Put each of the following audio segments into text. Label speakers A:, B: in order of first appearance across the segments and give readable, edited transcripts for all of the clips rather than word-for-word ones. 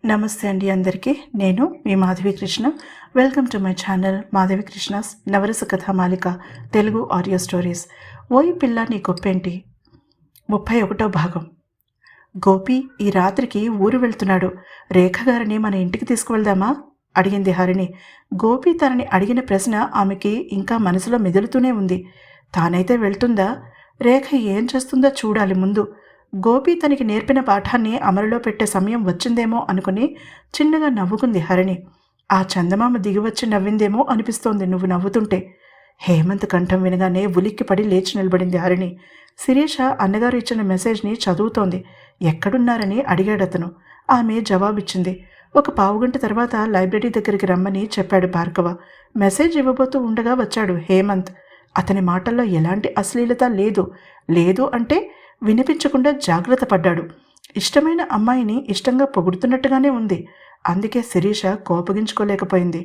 A: నమస్తే అండి అందరికీ. నేను మీ Madhavi Krishna. Welcome to my channel Madhavi Krishna's Navarasa Kathamalika Telugu audio stories. ఓయి పిల్ల నీ గొప్పేంటి 31వ భాగం. గోపి ఈ రాత్రికి ఊరు వెళ్తున్నాడు. రేఖ గారిని మన ఇంటికి తీసుకువెళ్దామా అడిగింది హరిణి. గోపి తనని అడిగిన ప్రశ్న ఆమెకి ఇంకా మనసులో మెదులుతూనే ఉంది. తానైతే వెళ్తుందా? రేఖ ఏం చేస్తుందో చూడాలి ముందు. గోపి తనకి నేర్పిన పాఠాన్ని అమలులో పెట్టే సమయం వచ్చిందేమో అనుకుని చిన్నగా నవ్వుకుంది హరిణి. ఆ చందమామ దిగివచ్చి నవ్విందేమో అనిపిస్తోంది నువ్వు నవ్వుతుంటే. హేమంత్ కంఠం వినగానే ఉలిక్కిపడి లేచి నిలబడింది హరిణి. శిరీష అన్నగారు ఇచ్చిన మెసేజ్ని చదువుతోంది. ఎక్కడున్నారని అడిగాడతను. ఆమె జవాబిచ్చింది. ఒక పావుగంట తర్వాత లైబ్రరీ దగ్గరికి రమ్మని చెప్పాడు భార్గవ. మెసేజ్ ఇవ్వబోతూ ఉండగా వచ్చాడు హేమంత్. అతని మాటల్లో ఎలాంటి అశ్లీలత లేదు అంటే వినిపించకుండా జాగ్రత్త పడ్డాడు. ఇష్టమైన అమ్మాయిని ఇష్టంగా పొగుడుతున్నట్టుగానే ఉంది. అందుకే శిరీష కోపగించుకోలేకపోయింది.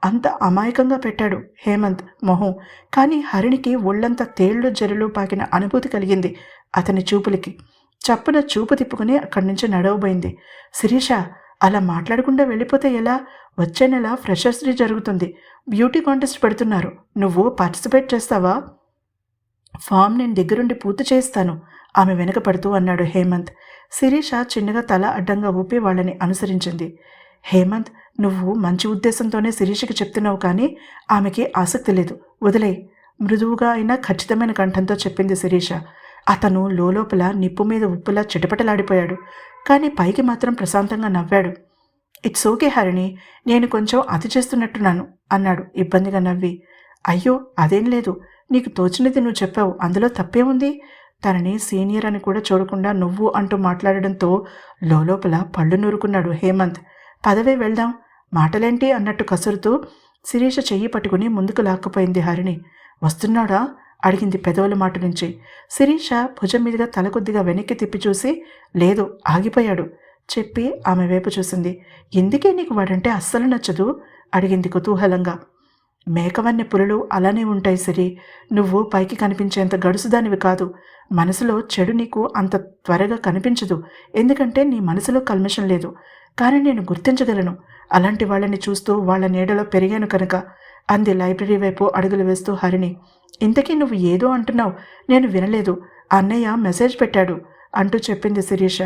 A: అంత అమాయకంగా పెట్టాడు హేమంత్ మొహం. కానీ హరిణికి ఒళ్ళంతా తేళ్లు జరులు పాకిన అనుభూతి కలిగింది అతని చూపులకి. చప్పున చూపు తిప్పుకుని అక్కడి నుంచి నడవబోయింది. శిరీష, అలా మాట్లాడకుండా వెళ్ళిపోతే ఎలా? వచ్చే నెల ఫ్రెషర్స్ డే జరుగుతుంది. బ్యూటీ కాంటెస్ట్ పెడుతున్నారు. నువ్వు పార్టిసిపేట్ చేస్తావా? ఫామ్ నేను దగ్గరుండి పూర్తి చేస్తాను ఆమె వెనకపడుతూ అన్నాడు హేమంత్. శిరీష చిన్నగా తల అడ్డంగా ఊపి వాళ్ళని అనుసరించింది. హేమంత్, నువ్వు మంచి ఉద్దేశంతోనే శిరీషకి చెప్తున్నావు కానీ ఆమెకి ఆసక్తి లేదు. వదిలే, మృదువుగా అయినా ఖచ్చితమైన కంఠంతో చెప్పింది శిరీష. అతను లోపల నిప్పు మీద ఉప్పులా చిటపటలాడిపోయాడు. కానీ పైకి మాత్రం ప్రశాంతంగా నవ్వాడు. ఇట్స్ ఓకే హరిణి, నేను కొంచెం అతి చేస్తున్నట్టున్నాను అన్నాడు ఇబ్బందిగా నవ్వి. అయ్యో అదేం లేదు, నీకు తోచినది నువ్వు చెప్పావు, అందులో తప్పేముంది? తనని సీనియర్ అని కూడా చూడకుండా నువ్వు అంటూ మాట్లాడడంతో లోపల పళ్ళు నూరుకున్నాడు హేమంత్. పదవే వెళ్దాం, మాటలేంటి అన్నట్టు కసురుతూ శిరీష చెయ్యి పట్టుకుని ముందుకు లాక్కుపోయింది హరిణి. వస్తున్నాడా అడిగింది పెదవుల మాట నుంచి. శిరీష భుజం మీదుగా తల కొద్దిగా వెనక్కి తిప్పి చూసి లేదు ఆగిపోయాడు చెప్పి ఆమె వైపు చూసింది. ఎందుకే నీకు వాడంటే అస్సలు నచ్చదు అడిగింది కుతూహలంగా. మేకవన్నె పులులు అలానే ఉంటాయి సిరి. నువ్వు పైకి కనిపించేంత గడుసుదానివి కాదు. మనసులో చెడు నీకు అంత త్వరగా కనిపించదు. ఎందుకంటే నీ మనసులో కల్మషం లేదు. కానీ నేను గుర్తించగలను అలాంటి వాళ్ళని చూస్తూ వాళ్ళ నీడలో పెరిగాను కనుక అంది లైబ్రరీ వైపు అడుగులు వేస్తూ హరిణి. ఇంతకీ నువ్వు ఏదో అంటున్నావు, నేను వినలేదు. అన్నయ్య మెసేజ్ పెట్టాడు అంటూ చెప్పింది శిరీష.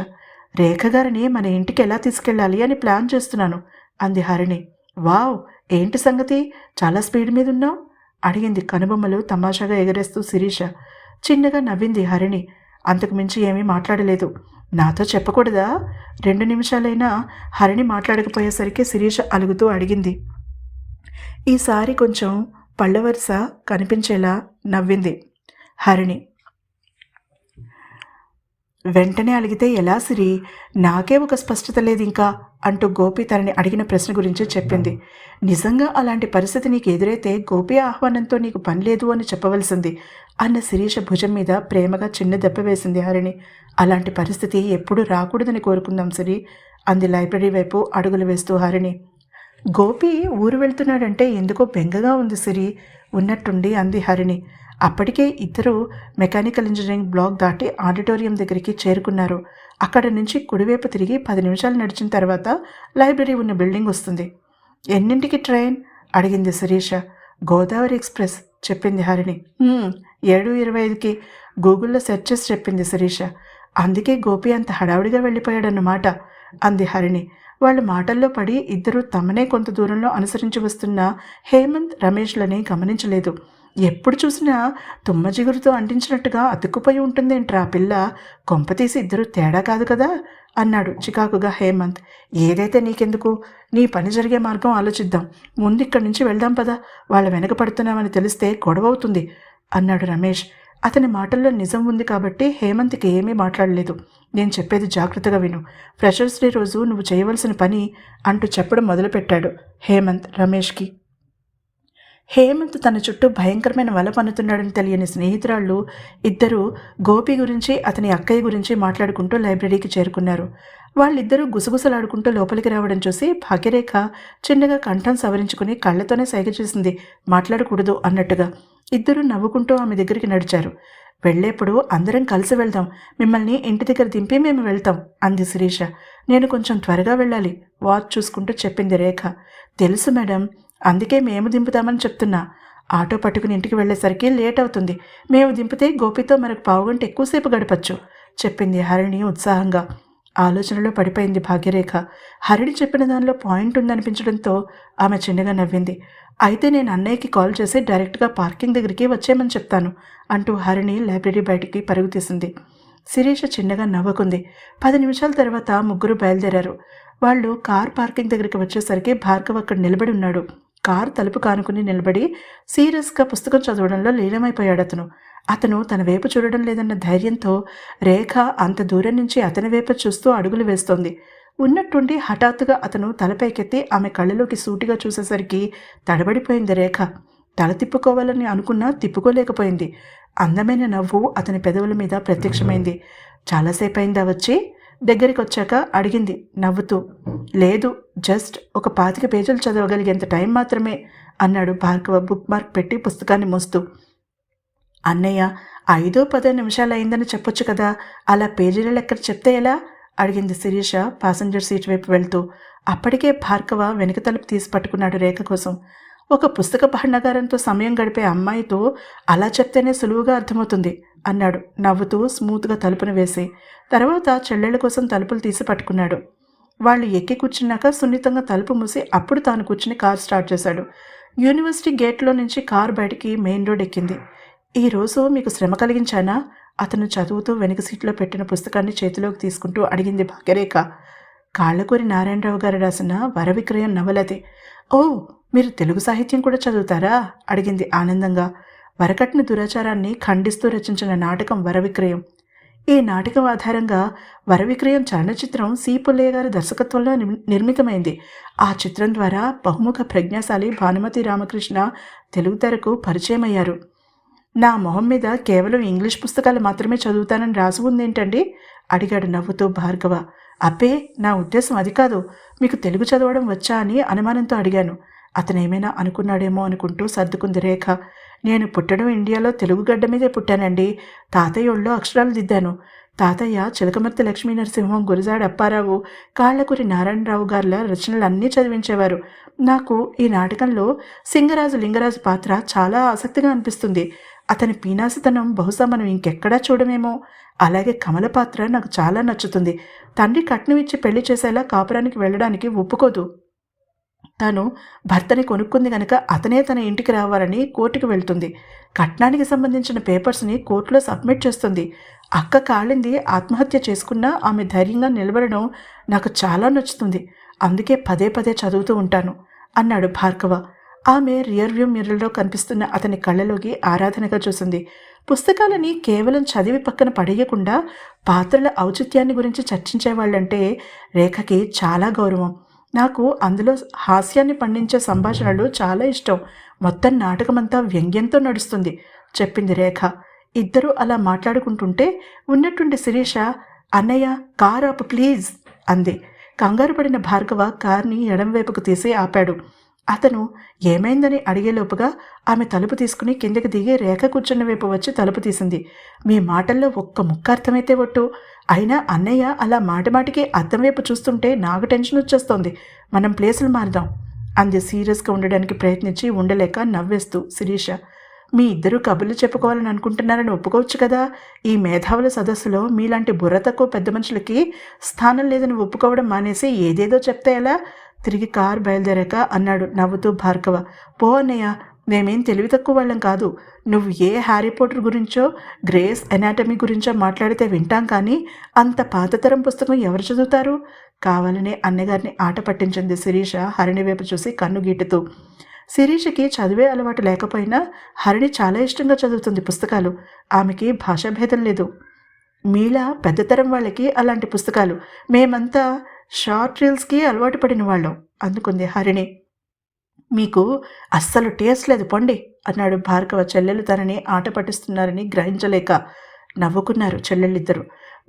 A: రేఖ గారిని మన ఇంటికి ఎలా తీసుకెళ్ళాలి అని ప్లాన్ చేస్తున్నాను అంది హరిణి. వావ్, ఏంటి సంగతి, చాలా స్పీడ్ మీద ఉన్నావు అడిగింది కనుబొమ్మలు తమాషాగా ఎగరేస్తూ శిరీష. చిన్నగా నవ్వింది హరిణి. అంతకు మించి ఏమీ మాట్లాడలేదు. నాతో చెప్పకూడదా? 2 నిమిషాలైనా హరిణి మాట్లాడకపోయేసరికి శిరీష అలుగుతూ అడిగింది. ఈసారి కొంచెం పళ్ళవరుస కనిపించేలా నవ్వింది హరిణి. వెంటనే అలిగితే ఎలా సిరి? నాకే ఒక స్పష్టత లేదు ఇంకా అంటూ గోపి తనని అడిగిన ప్రశ్న గురించి చెప్పింది. నిజంగా అలాంటి పరిస్థితి నీకు ఎదురైతే గోపి ఆహ్వానంతో నీకు పని లేదు అని చెప్పవలసింది అన్న శిరీష భుజం మీద ప్రేమగా చిన్న దెబ్బ వేసింది హరిణి. అలాంటి పరిస్థితి ఎప్పుడూ రాకూడదని కోరుకుందాం సిరి అంది లైబ్రరీ వైపు అడుగులు వేస్తూ హరిణి. గోపి ఊరు వెళ్తున్నాడంటే ఎందుకో బెంగగా ఉంది సిరి ఉన్నట్టుండి అంది హరిణి. అప్పటికే ఇద్దరు మెకానికల్ ఇంజనీరింగ్ బ్లాక్ దాటి ఆడిటోరియం దగ్గరికి చేరుకున్నారు. అక్కడ నుంచి కుడివైపు తిరిగి 10 నిమిషాలు నడిచిన తర్వాత లైబ్రరీ ఉన్న బిల్డింగ్ వస్తుంది. ఎన్నింటికి ట్రైన్ అడిగింది శిరీష. గోదావరి ఎక్స్ప్రెస్ చెప్పింది హరిణి. 7:25కి గూగుల్లో సెర్చ్ చేసి చెప్పింది శిరీష. అందుకే గోపి అంత హడావుడిగా వెళ్ళిపోయాడన్నమాట అంది హరిణి. వాళ్ళ మాటల్లో పడి ఇద్దరూ తమనే కొంత దూరంలో అనుసరించి వస్తున్న హేమంత్ రమేష్లని గమనించలేదు. ఎప్పుడు చూసినా తుమ్మ జిగురుతో అంటించినట్టుగా అతుక్కుపోయి ఉంటుందేంట్రా పిల్ల? కొంపతీసి ఇద్దరు తేడా కాదు కదా అన్నాడు చికాకుగా హేమంత్. ఏదైతే నీకెందుకు, నీ పని జరిగే మార్గం ఆలోచిద్దాం. ముందు ఇక్కడి నుంచి వెళ్దాం పదా, వాళ్ళ వెనక పడుతున్నామని తెలిస్తే గొడవ అవుతుంది అన్నాడు రమేష్. అతని మాటల్లో నిజం ఉంది కాబట్టి హేమంత్కి ఏమీ మాట్లాడలేదు. నేను చెప్పేది జాగ్రత్తగా విను. ఫ్రెషర్స్ డే రోజు నువ్వు చేయవలసిన పని అంటూ చెప్పడం మొదలుపెట్టాడు హేమంత్ రమేష్కి. హేమంత్ తన చుట్టూ భయంకరమైన వల పన్నుతున్నాడని తెలియని స్నేహితురాళ్ళు ఇద్దరూ గోపి గురించి అతని అక్కయ్య గురించి మాట్లాడుకుంటూ లైబ్రరీకి చేరుకున్నారు. వాళ్ళిద్దరూ గుసగుసలాడుకుంటూ లోపలికి రావడం చూసి భాగ్యరేఖ చిన్నగా కంఠం సవరించుకుని కళ్ళతోనే సైగ చేసింది మాట్లాడకూడదు అన్నట్టుగా. ఇద్దరూ నవ్వుకుంటూ ఆమె దగ్గరికి నడిచారు. వెళ్ళేప్పుడు అందరం కలిసి వెళ్దాం, మిమ్మల్ని ఇంటి దగ్గర దింపి మేము వెళ్తాం అంది శిరీష. నేను కొంచెం త్వరగా వెళ్ళాలి వాచ్ చూసుకుంటూ చెప్పింది రేఖ. తెలుసు మేడం, అందుకే మేము దింపుతామని చెప్తున్నా. ఆటో పట్టుకుని ఇంటికి వెళ్ళేసరికి లేట్ అవుతుంది. మేము దింపితే గోపితో మరొక పావుగంట ఎక్కువసేపు గడపచ్చు చెప్పింది హరిణి ఉత్సాహంగా. ఆలోచనలో పడిపోయింది భాగ్యరేఖ. హరిణి చెప్పిన దానిలో పాయింట్ ఉందనిపించడంతో ఆమె చిన్నగా నవ్వింది. అయితే నేను అన్నయ్యకి కాల్ చేసి డైరెక్ట్గా పార్కింగ్ దగ్గరికి వచ్చేయమని చెప్తాను అంటూ హరిణి లైబ్రరీ బయటికి పరుగు తీసింది. శిరీష చిన్నగా నవ్వుకుంది. 10 నిమిషాల తర్వాత ముగ్గురు బయలుదేరారు. వాళ్ళు కార్ పార్కింగ్ దగ్గరికి వచ్చేసరికి భార్గవ్ అక్కడ నిలబడి ఉన్నాడు. కార్ తలుపు కానుకుని నిలబడి సీరియస్గా పుస్తకం చదవడంలో లీనమైపోయాడు. అతను తన వైపు చూడడం లేదన్న ధైర్యంతో రేఖ అంత దూరం నుంచి అతని వైపు చూస్తూ అడుగులు వేస్తోంది. ఉన్నట్టుండి హఠాత్తుగా అతను తలపైకెత్తి ఆమె కళ్ళలోకి సూటిగా చూసేసరికి తడబడిపోయింది రేఖ. తల తిప్పుకోవాలని అనుకున్నా తిప్పుకోలేకపోయింది. అందమైన నవ్వు అతని పెదవుల మీద ప్రత్యక్షమైంది. చాలాసేపు అయిందా వచ్చి దగ్గరికి వచ్చాక అడిగింది నవ్వుతూ. లేదు, జస్ట్ ఒక 25 పేజీలు చదవగలిగేంత టైం మాత్రమే అన్నాడు భార్గవ బుక్ మార్క్ పెట్టి పుస్తకాన్ని మోస్తూ. అన్నయ్య 5-10 నిమిషాలు అయిందని చెప్పొచ్చు కదా, అలా పేజీల లెక్క చెప్తే ఎలా అడిగింది శిరీష ప్యాసింజర్ సీట్ వైపు వెళ్తూ. అప్పటికే భార్గవ వెనుక తలుపు తీసి పట్టుకున్నాడు రేఖ కోసం. ఒక పుస్తక భండాగారంతో సమయం గడిపే అమ్మాయితో అలా చెప్తేనే సులువుగా అర్థమవుతుంది అన్నాడు నవ్వుతూ స్మూత్గా తలుపును వేసి. తర్వాత చెల్లెళ్ళ కోసం తలుపులు తీసి పట్టుకున్నాడు. వాళ్ళు ఎక్కి కూర్చున్నాక సున్నితంగా తలుపు మూసి అప్పుడు తాను కూర్చుని కార్ స్టార్ట్ చేశాడు. యూనివర్సిటీ గేట్లో నుంచి కారు బయటికి మెయిన్ రోడ్ ఎక్కింది. ఈరోజు మీకు శ్రమ కలిగించానా అతను చదువుతూ వెనుక సీట్లో పెట్టిన పుస్తకాన్ని చేతిలోకి తీసుకుంటూ అడిగింది భాగ్యరేఖ. కాళ్ళకూరి నారాయణరావు గారు రాసిన వరవిక్రయం నవలది. ఓ, మీరు తెలుగు సాహిత్యం కూడా చదువుతారా అడిగింది ఆనందంగా. వరకట్న దురాచారాన్ని ఖండిస్తూ రచించిన నాటకం వరవిక్రయం. ఈ నాటకం ఆధారంగా వరవిక్రయం చలనచిత్రం సి పుల్లయ్య గారి దర్శకత్వంలో నిర్మితమైంది. ఆ చిత్రం ద్వారా బహుముఖ ప్రజ్ఞాశాలి భానుమతి రామకృష్ణ తెలుగు తెరకు పరిచయం అయ్యారు. నా మొహం మీద కేవలం ఇంగ్లీష్ పుస్తకాలు మాత్రమే చదువుతానని రాసి ఉందేంటండి అడిగాడు నవ్వుతూ భార్గవ. అబ్బే, నా ఉద్దేశం అది కాదు, మీకు తెలుగు చదవడం వచ్చా అని అనుమానంతో అడిగాను. అతనేమైనా అనుకున్నాడేమో అనుకుంటూ సర్దుకుంది రేఖ. నేను పుట్టడం ఇండియాలో తెలుగు గడ్డ మీదే పుట్టానండి. తాతయ్య ఒళ్ళో అక్షరాలు దిద్దాను. తాతయ్య చిలకమర్తి లక్ష్మీ నరసింహం, గురజాడ అప్పారావు, కాళ్ళకూరి నారాయణరావు గారుల రచనలు అన్నీ చదివించేవారు. నాకు ఈ నాటకంలో సింగరాజు లింగరాజు పాత్ర చాలా ఆసక్తిగా అనిపిస్తుంది. అతని పీనాసితనం బహుశా మనం ఇంకెక్కడా చూడమేమో. అలాగే కమల పాత్ర నాకు చాలా నచ్చుతుంది. తండ్రి కట్నం ఇచ్చి పెళ్లి చేసేలా కాపురానికి వెళ్ళడానికి ఒప్పుకోదు. తాను భర్తని కొనుక్కుంది గనక అతనే తన ఇంటికి రావాలని కోర్టుకు వెళ్తుంది. కట్నానికి సంబంధించిన పేపర్స్ని కోర్టులో సబ్మిట్ చేస్తుంది. అక్క కాళింది ఆత్మహత్య చేసుకున్నా ఆమె ధైర్యంగా నిలబడడం నాకు చాలా నచ్చుతుంది. అందుకే పదే పదే చదువుతూ ఉంటాను అన్నాడు భార్గవ. ఆమె రియర్వ్యూ మిర్రర్లో కనిపిస్తున్న అతని కళ్ళలోకి ఆరాధనగా చూసింది. పుస్తకాలని కేవలం చదివి పక్కన పడేయకుండా పాత్రల ఔచిత్యాన్ని గురించి చర్చించేవాళ్ళంటే రేఖకి చాలా గౌరవం. నాకు అందులో హాస్యాన్ని పండించే సంభాషణలు చాలా ఇష్టం. మొత్తం నాటకమంతా వ్యంగ్యంతో నడుస్తుంది చెప్పింది రేఖ. ఇద్దరూ అలా మాట్లాడుకుంటుంటే ఉన్నట్టుండి శిరీష, అన్నయ్య కార్ ఆపు ప్లీజ్ అంది. కంగారు పడిన భార్గవ కార్ని ఎడంవైపుకు తీసి ఆపాడు. అతను ఏమైందని అడిగేలోపుగా ఆమె తలుపు తీసుకుని కిందకి దిగి రేఖ కూర్చున్న వైపు వచ్చి తలుపు తీసింది. మీ మాటల్లో ఒక్క ముక్క అర్థమైతే ఒట్టు. అయినా అన్నయ్య అలా మాటిమాటికి అద్దం వైపు చూస్తుంటే నాకు టెన్షన్ వచ్చేస్తోంది. మనం ప్లేసులు మారుదాం అంది సీరియస్గా ఉండడానికి ప్రయత్నించి ఉండలేక నవ్వేస్తూ శిరీష. మీ ఇద్దరూ కబుర్లు చెప్పుకోవాలని అనుకుంటున్నారని ఒప్పుకోవచ్చు కదా. ఈ మేధావుల సదస్సులో మీలాంటి బుర్ర తక్కువ పెద్ద మనుషులకి స్థానం లేదని ఒప్పుకోవడం మానేసి ఏదేదో చెప్తే ఎలా తిరిగి కారు బయలుదేరాక అన్నాడు నవ్వుతూ భార్గవ. పో అన్నయ్య, మేమేం తెలివి తక్కువ వాళ్ళం కాదు. నువ్వు ఏ హ్యారీ పోటర్ గురించో గ్రేస్ ఎనాటమీ గురించో మాట్లాడితే వింటాం, కానీ అంత పాతతరం పుస్తకం ఎవరు చదువుతారు? కావాలనే అన్నగారిని ఆట పట్టించింది శిరీష హరిణి వైపు చూసి కన్ను గీటుతూ. శిరీషకి చదివే అలవాటు లేకపోయినా హరిణి చాలా ఇష్టంగా చదువుతుంది పుస్తకాలు. ఆమెకి భాషాభేదం లేదు. మీలా పెద్దతరం వాళ్ళకి అలాంటి పుస్తకాలు, మేమంతా షార్ట్ రీల్స్కి అలవాటు పడిన వాళ్ళం అందుకుంది హరిణి. మీకు అస్సలు టేస్ట్ లేదు పొండి అన్నాడు భార్గవ. చెల్లెలు తనని ఆట పట్టిస్తున్నారని గ్రహించలేక నవ్వుకున్నారు చెల్లెళ్ళిద్దరూ.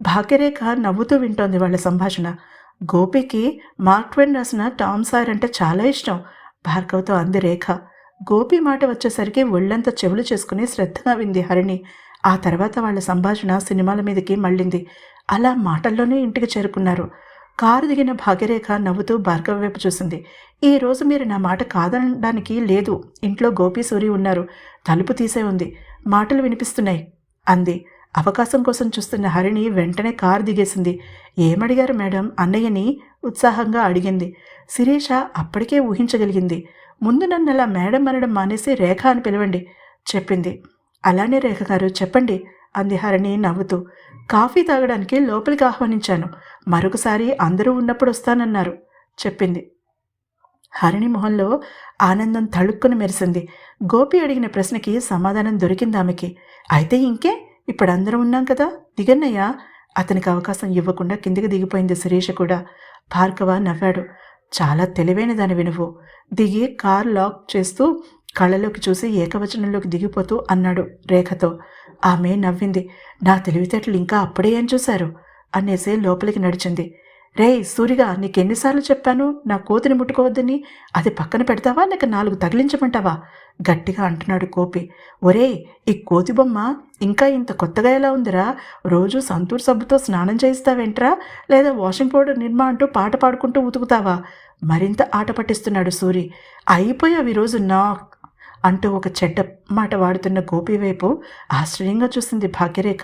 A: భాగ్యరేఖ నవ్వుతూ వింటోంది వాళ్ళ సంభాషణ. గోపికి మార్క్ ట్వైన్ రాసిన టామ్ సాయర్ అంటే చాలా ఇష్టం భార్గవతో అంది రేఖ. గోపి మాట వచ్చేసరికి ఒళ్ళంతా చెవులు చేసుకుని శ్రద్ధగా వింది హరిణి. ఆ తర్వాత వాళ్ళ సంభాషణ సినిమాల మీదకి మళ్ళింది. అలా మాటల్లోనే ఇంటికి చేరుకున్నారు. కారు దిగిన భాగ్యరేఖ నవ్వుతూ భార్గవ్ వైపు చూసింది. ఈరోజు మీరు నా మాట కాదనడానికి లేదు. ఇంట్లో గోపి సూరి ఉన్నారు. తలుపు తీసే ఉంది. మాటలు వినిపిస్తున్నాయి అంది. అవకాశం కోసం చూస్తున్న హరిణి వెంటనే కారు దిగేసింది. ఏమడిగారు మేడం అన్నయ్యని ఉత్సాహంగా అడిగింది. శిరీష అప్పటికే ఊహించగలిగింది. ముందు నన్ను అలా మేడం అనడం మానేసి రేఖ అని పిలవండి చెప్పింది. అలానే రేఖ గారు చెప్పండి అంది హరిణి నవ్వుతూ. కాఫీ తాగడానికి లోపలికి ఆహ్వానించాను. మరొకసారి అందరూ ఉన్నప్పుడు వస్తానన్నారు చెప్పింది. హరిణి మొహంలో ఆనందం తళుక్కున మెరిసింది. గోపి అడిగిన ప్రశ్నకి సమాధానం దొరికింది ఆమెకి. అయితే ఇంకే, ఇప్పుడు అందరం ఉన్నాం కదా, దిగన్నయ్యా. అతనికి అవకాశం ఇవ్వకుండా కిందికి దిగిపోయింది శిరీష కూడా. భార్గవ నవ్వాడు. చాలా తెలివైన దానివి నువ్వు. దిగి కార్ లాక్ చేస్తూ కళ్ళలోకి చూసి ఏకవచనంలోకి దిగిపోతూ అన్నాడు రేఖతో. ఆమె నవ్వింది. నా తెలివితేటలు ఇంకా అప్పుడే ఏం చూశారు అనేసి లోపలికి నడిచింది. రేయ్ సూరిగా, నీకెన్నిసార్లు చెప్పాను నా కోతిని ముట్టుకోవద్దని? అది పక్కన పెడతావా లేక 4 తగిలించమంటావా గట్టిగా అంటున్నాడు గోపి. ఒరేయ్, ఈ కోతి బొమ్మ ఇంకా ఇంత కొత్తగా ఎలా ఉందిరా? రోజు సంతూర్ సబ్బుతో స్నానం చేయిస్తావేంట్రా? లేదా వాషింగ్ పౌడర్ నిర్మా అంటూ పాట పాడుకుంటూ ఉతుకుతావా? మరింత ఆట పట్టిస్తున్నాడు సూరి. అయిపోయావు ఈరోజు నా అంటూ ఒక చెడ్డ మాట వాడుతున్న గోపి వైపు ఆశ్చర్యంగా చూసింది భాగ్యరేఖ.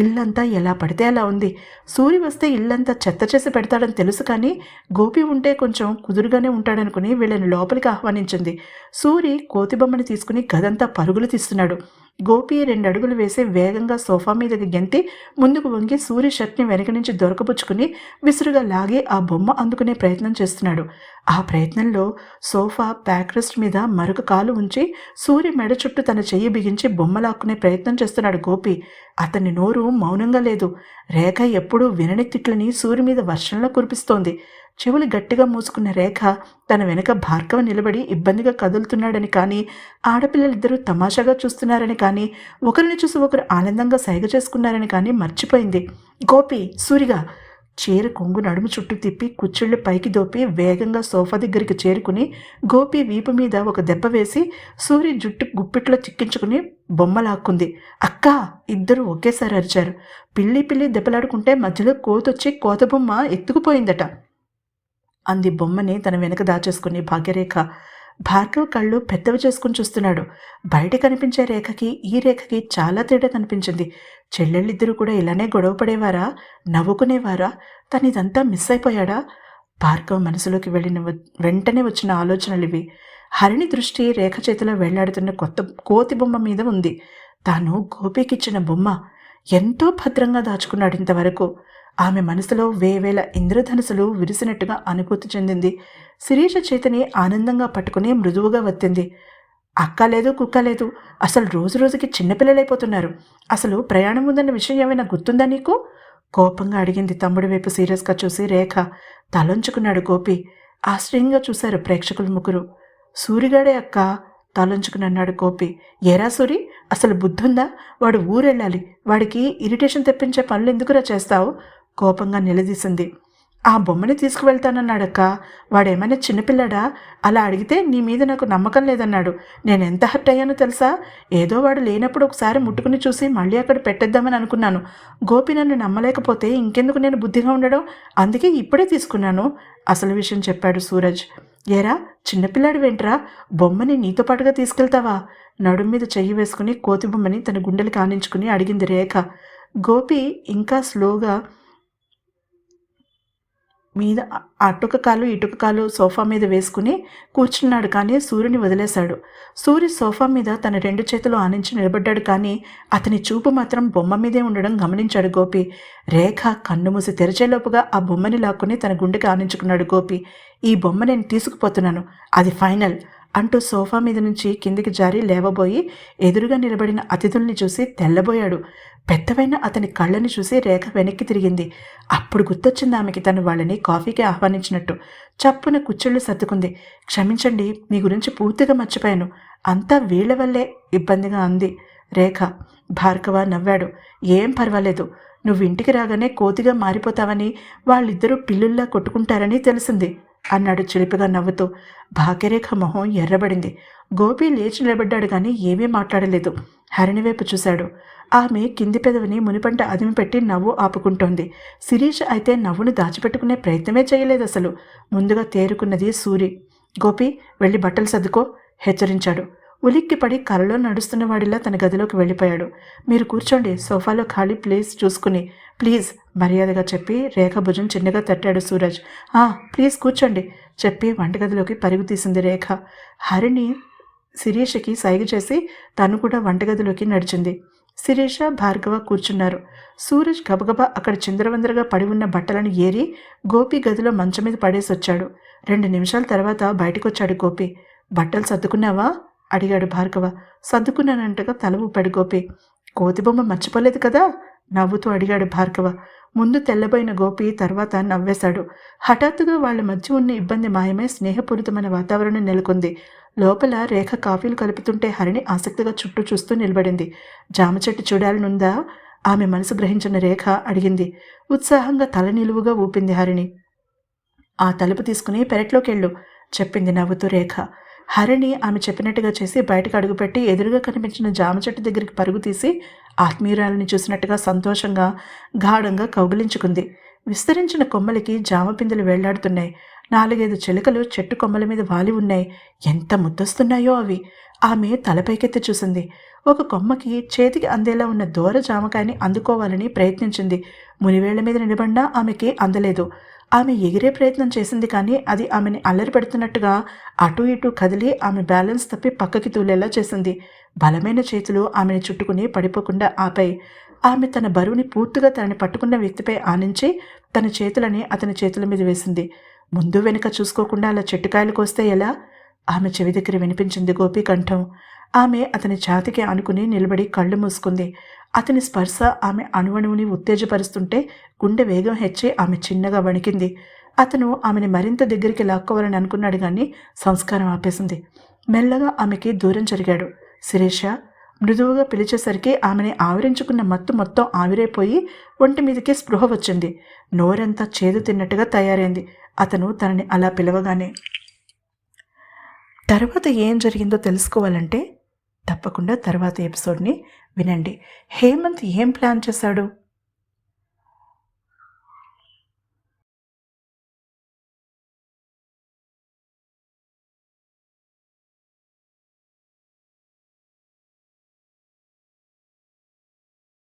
A: ఇల్లంతా ఎలా పడితే అలా ఉంది. సూరి వస్తే ఇల్లంతా చెత్త చేసి పెడతాడని తెలుసు, కానీ గోపి ఉంటే కొంచెం కుదురుగానే ఉంటాడనుకుని వీళ్ళని లోపలికి ఆహ్వానించింది. సూరి కోతిబొమ్మని తీసుకుని గదంతా పరుగులు తీస్తున్నాడు. గోపి 2 అడుగులు వేసి వేగంగా సోఫా మీదకి గెంతి ముందుకు వంగి సూరి షర్ట్ని వెనక నుంచి దొరకపుచ్చుకుని విసురుగా లాగి ఆ బొమ్మ అందుకునే ప్రయత్నం చేస్తున్నాడు. ఆ ప్రయత్నంలో సోఫా బ్యాక్ రెస్ట్ మీద మరొక కాలు ఉంచి సూరి మెడ చుట్టూ తన చెయ్యి బిగించి బొమ్మ లాక్కునే ప్రయత్నం చేస్తున్నాడు గోపి. అతని నోరు మౌనంగా లేదు. రేఖ ఎప్పుడూ వినని తిట్లని సూరి మీద వర్షంలో కురిపిస్తోంది. చెవులు గట్టిగా మూసుకున్న రేఖ తన వెనుక భార్గవ నిలబడి ఇబ్బందిగా కదులుతున్నాడని కానీ, ఆడపిల్లలిద్దరూ తమాషాగా చూస్తున్నారని కానీ, ఒకరిని చూసి ఒకరు ఆనందంగా సైగ చేసుకున్నారని కానీ మర్చిపోయింది. గోపి సూరిగా చీర కొంగు నడుము చుట్టూ తిప్పి కుచ్చిళ్ళు పైకి దోపి వేగంగా సోఫా దగ్గరికి చేరుకుని గోపి వీపు మీద ఒక దెబ్బ వేసి సూరి జుట్టు గుప్పిట్లో చిక్కించుకుని బొమ్మ లాక్కుంది. అక్కా! ఇద్దరు ఒకేసారి అరిచారు. పిల్లి దెబ్బలాడుకుంటే మధ్యలో కోతొచ్చి కోత బొమ్మ ఎత్తుకుపోయిందట అంది బొమ్మని తన వెనక దాచేసుకుని భాగ్యరేఖ. భార్గవ్ కళ్ళు పెద్దవి చేసుకుని చూస్తున్నాడు. బయట కనిపించే రేఖకి ఈ రేఖకి చాలా తేడా కనిపించింది. చెల్లెళ్ళిద్దరూ కూడా ఇలానే గొడవ పడేవారా? నవ్వుకునేవారా? తను ఇదంతా మిస్ అయిపోయాడా? భార్గవ్ మనసులోకి వెళ్ళిన వెంటనే వచ్చిన ఆలోచనలివి. హరిణి దృష్టి రేఖ చేతిలో వెళ్లాడుతున్న కొత్త కోతి బొమ్మ మీద ఉంది. తాను గోపికిచ్చిన బొమ్మ ఎంతో భద్రంగా దాచుకున్నాడు ఇంతవరకు. ఆమె మనసులో వేవేల ఇంద్రధనుసులు విరిసినట్టుగా అనుభూతి చెందింది. శిరీష చేతిని ఆనందంగా పట్టుకుని మృదువుగా వత్తింది. అక్క లేదు, కుక్క లేదు, అసలు రోజు రోజుకి చిన్నపిల్లలైపోతున్నారు. అసలు ప్రయాణం ఉందన్న విషయం ఏమైనా గుర్తుందా నీకు? కోపంగా అడిగింది తమ్ముడి వైపు సీరియస్గా చూసి రేఖ. తలొంచుకున్నాడు గోపి. ఆశ్చర్యంగా చూశారు ప్రేక్షకులు ముగ్గురు. సూరిగాడే అక్క తలొంచుకుని అన్నాడు గోపి. ఏరా సూరి, అసలు బుద్ధుందా? వాడు ఊరెళ్ళాలి. వాడికి ఇరిటేషన్ తెప్పించే పనులు ఎందుకురా చేస్తావు? కోపంగా నిలదీసింది. ఆ బొమ్మని తీసుకువెళ్తానన్నాడక్క. వాడేమైనా చిన్నపిల్లాడా? అలా అడిగితే నీ మీద నాకు నమ్మకం లేదన్నాడు. నేను ఎంత హర్ట్ అయ్యానో తెలుసా? ఏదో వాడు లేనప్పుడు ఒకసారి ముట్టుకుని చూసి మళ్ళీ అక్కడ పెట్టేద్దామని అనుకున్నాను. గోపి నన్ను నమ్మలేకపోతే ఇంకెందుకు నేను బుద్ధిగా ఉండడం? అందుకే ఇప్పుడే తీసుకున్నాను అసలు విషయం చెప్పాడు సూరజ్. ఏరా చిన్నపిల్లాడు వెంట్రా, బొమ్మని నీతో పాటుగా తీసుకెళ్తావా? నడుం మీద చెయ్యి వేసుకుని కోతి బొమ్మని తన గుండెలు కానించుకుని అడిగింది రేఖ. గోపి ఇంకా స్లోగా మీద అటుక కాలు ఇటుక కాలు సోఫా మీద వేసుకుని కూర్చున్నాడు, కానీ సూర్యుని వదిలేశాడు. సూర్య సోఫా మీద తన 2 చేతులు ఆనించి నిలబడ్డాడు, కానీ అతని చూపు మాత్రం బొమ్మ మీదే ఉండడం గమనించాడు గోపి. రేఖ కన్ను మూసి తెరిచేలోపుగా ఆ బొమ్మని లాక్కుని తన గుండెకి ఆనించుకున్నాడు గోపి. ఈ బొమ్మ నేను తీసుకుపోతున్నాను, అది ఫైనల్ అంటూ సోఫా మీద నుంచి కిందికి జారి లేవబోయి ఎదురుగా నిలబడిన అతిథుల్ని చూసి తెల్లబోయాడు. పెద్దవైన అతని కళ్ళని చూసి రేఖ వెనక్కి తిరిగింది. అప్పుడు గుర్తొచ్చింది ఆమెకి తను వాళ్ళని కాఫీకి ఆహ్వానించినట్టు. చప్పున కుచ్చుళ్ళు సర్దుకుంది. క్షమించండి, మీ గురించి పూర్తిగా మర్చిపోయాను. అంతా వీళ్ల వల్లే ఇబ్బందిగా అంది రేఖ. భార్గవ నవ్వాడు. ఏం పర్వాలేదు, నువ్వు ఇంటికి రాగానే కోతిగా మారిపోతావని, వాళ్ళిద్దరూ పిల్లుల్లా కొట్టుకుంటారని తెలిసింది అన్నాడు చిలిపిగా నవ్వుతూ. భాగ్యరేఖ మొహం ఎర్రబడింది. గోపి లేచి నిలబడ్డాడు, కానీ ఏమీ మాట్లాడలేదు. హరిణి వైపు చూశాడు. ఆమె కింది పెదవిని మునిపంట అదిమి పెట్టి నవ్వు ఆపుకుంటోంది. శిరీష అయితే నవ్వును దాచిపెట్టుకునే ప్రయత్నమే చేయలేదు అసలు. ముందుగా తేరుకున్నది సూరి. గోపి, వెళ్ళి బట్టలు సర్దుకో హెచ్చరించాడు. ఉలిక్కిపడి కలలో నడుస్తున్నవాడిలా తన గదిలోకి వెళ్ళిపోయాడు. మీరు కూర్చోండి, సోఫాలో ఖాళీ ప్లేస్ చూసుకుని, ప్లీజ్ మర్యాదగా చెప్పి రేఖ భుజం చిన్నగా తట్టాడు సూరజ్. ప్లీజ్ కూర్చోండి చెప్పి వంటగదిలోకి పరుగు తీసింది రేఖ. హరిణి శిరీషకి సైగ చేసి తను కూడా వంటగదిలోకి నడిచింది. శిరీష, భార్గవ కూర్చున్నారు. సూరజ్ గబగబా అక్కడ చిందరవందరగా పడి ఉన్న బట్టలను ఏరి గోపి గదిలో మంచం మీద పడేసి వచ్చాడు. 2 నిమిషాల తర్వాత బయటకొచ్చాడు గోపి. బట్టలు సర్దుకున్నావా అడిగాడు భార్గవ. సర్దుకున్నానంటగా తల ఊపాడు గోపి. కోతిబొమ్మ మర్చిపోలేదు కదా నవ్వుతూ అడిగాడు భార్గవ. ముందు తెల్లబోయిన గోపి తర్వాత నవ్వేశాడు. హఠాత్తుగా వాళ్ల మధ్య ఉన్న ఇబ్బంది మాయమై స్నేహపూరితమైన వాతావరణం నెలకొంది. లోపల రేఖ కాఫీలు కలుపుతుంటే హరిణి ఆసక్తిగా చుట్టూ చూస్తూ నిలబడింది. జామ చెట్టు చూడాలనుందా ఆమె మనసు గ్రహించిన రేఖ అడిగింది. ఉత్సాహంగా తల నిలువుగా ఊపింది హరిణి. ఆ తలుపు తీసుకుని పెరట్లోకెళ్ళు చెప్పింది నవ్వుతూ రేఖ. హరిణి ఆమె చెప్పినట్టుగా చేసి బయటకు అడుగుపెట్టి ఎదురుగా కనిపించిన జామ చెట్టు దగ్గరికి పరుగు తీసి ఆత్మీయురాలని చూసినట్టుగా సంతోషంగా గాఢంగా కౌగిలించుకుంది. విస్తరించిన కొమ్మలకి జామ పిందెలు వేళ్లాడుతున్నాయి. 4-5 చిలుకలు చెట్టు కొమ్మల మీద వాలి ఉన్నాయి. ఎంత ముద్దొస్తున్నాయో అవి. ఆమె తలపైకెత్తి చూసింది. ఒక కొమ్మకి చేతికి అందేలా ఉన్న దూర జామకాయని అందుకోవాలని ప్రయత్నించింది. మునివేళ్ల మీద నిలబడినా ఆమెకి అందలేదు. ఆమె ఎగిరే ప్రయత్నం చేసింది, కానీ అది ఆమెని అల్లరి పెడుతున్నట్టుగా అటూ ఇటూ కదిలి ఆమె బ్యాలెన్స్ తప్పి పక్కకి తూలేలా చేసింది. బలమైన చేతులు ఆమెను చుట్టుకుని పడిపోకుండా ఆపై ఆమె తన బరువుని పూర్తిగా తనని పట్టుకున్న వ్యక్తిపై ఆనించి తన చేతులని అతని చేతుల మీద వేసింది. ముందు వెనుక చూసుకోకుండా అలా చెట్టుకాయలు కోస్తే ఎలా? ఆమె చెవి దగ్గర వినిపించింది గోపి కంఠం. ఆమె అతని ఛాతికి ఆనుకుని నిలబడి కళ్ళు మూసుకుంది. అతని స్పర్శ ఆమె అణువణువుని ఉత్తేజపరుస్తుంటే గుండె వేగం హెచ్చి ఆమె చిన్నగా వణికింది. అతను ఆమెని మరింత దగ్గరికి లాక్కోవాలని అనుకున్నాడు, కానీ సంస్కారం ఆపేసింది. మెల్లగా ఆమెకి దూరం జరిగాడు. శిరీష మృదువుగా పిలిచేసరికి ఆమెని ఆవరించుకున్న మత్తు మొత్తం ఆవిరైపోయి ఒంటి మీదకి స్పృహ వచ్చింది. నోరంతా చేదు తిన్నట్టుగా తయారైంది అతను తనని అలా పిలవగానే. తర్వాత ఏం జరిగిందో తెలుసుకోవాలంటే తప్పకుండా తర్వాత ఎపిసోడ్ని వినండి. హేమంత్ ఏం ప్లాన్ చేశాడు?